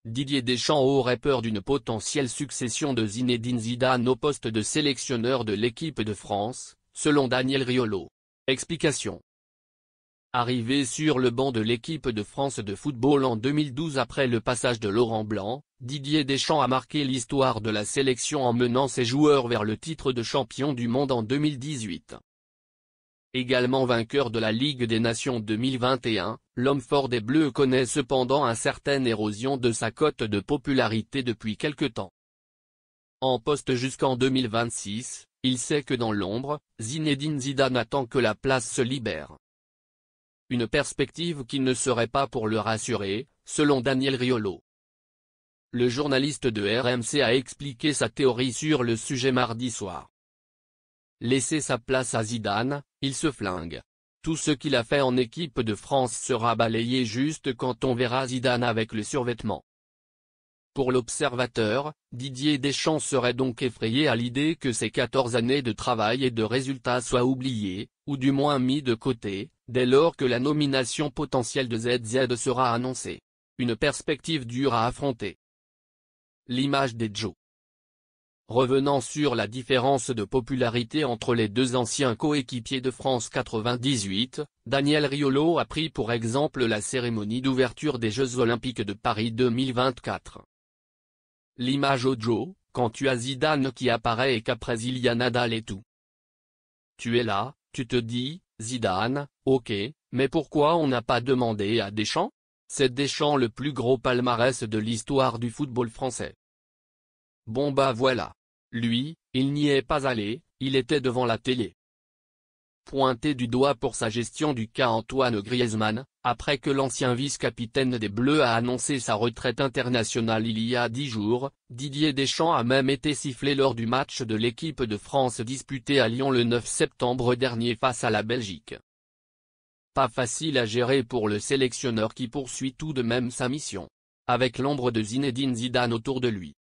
Didier Deschamps aurait peur d'une potentielle succession de Zinedine Zidane au poste de sélectionneur de l'équipe de France, selon Daniel Riolo. Explication. Arrivé sur le banc de l'équipe de France de football en 2012 après le passage de Laurent Blanc, Didier Deschamps a marqué l'histoire de la sélection en menant ses joueurs vers le titre de champion du monde en 2018. Également vainqueur de la Ligue des Nations 2021, l'homme fort des Bleus connaît cependant une certaine érosion de sa cote de popularité depuis quelque temps. En poste jusqu'en 2026, il sait que dans l'ombre, Zinedine Zidane attend que la place se libère. Une perspective qui ne serait pas pour le rassurer, selon Daniel Riolo. Le journaliste de RMC a expliqué sa théorie sur le sujet mardi soir. Laisser sa place à Zidane, il se flingue. Tout ce qu'il a fait en équipe de France sera balayé juste quand on verra Zidane avec le survêtement. Pour l'observateur, Didier Deschamps serait donc effrayé à l'idée que ses 14 années de travail et de résultats soient oubliées, ou du moins mis de côté, dès lors que la nomination potentielle de ZZ sera annoncée. Une perspective dure à affronter. L'image des Joe. Revenant sur la différence de popularité entre les deux anciens coéquipiers de France 98, Daniel Riolo a pris pour exemple la cérémonie d'ouverture des Jeux Olympiques de Paris 2024. L'image au Joe, quand tu as Zidane qui apparaît et qu'après il y a Nadal et tout. Tu es là, tu te dis, Zidane, ok, mais pourquoi on n'a pas demandé à Deschamps? C'est Deschamps le plus gros palmarès de l'histoire du football français. Bon bah voilà. Lui, il n'y est pas allé, il était devant la télé. Pointé du doigt pour sa gestion du cas Antoine Griezmann, après que l'ancien vice-capitaine des Bleus a annoncé sa retraite internationale il y a 10 jours, Didier Deschamps a même été sifflé lors du match de l'équipe de France disputé à Lyon le 9 septembre dernier face à la Belgique. Pas facile à gérer pour le sélectionneur qui poursuit tout de même sa mission. Avec l'ombre de Zinedine Zidane autour de lui.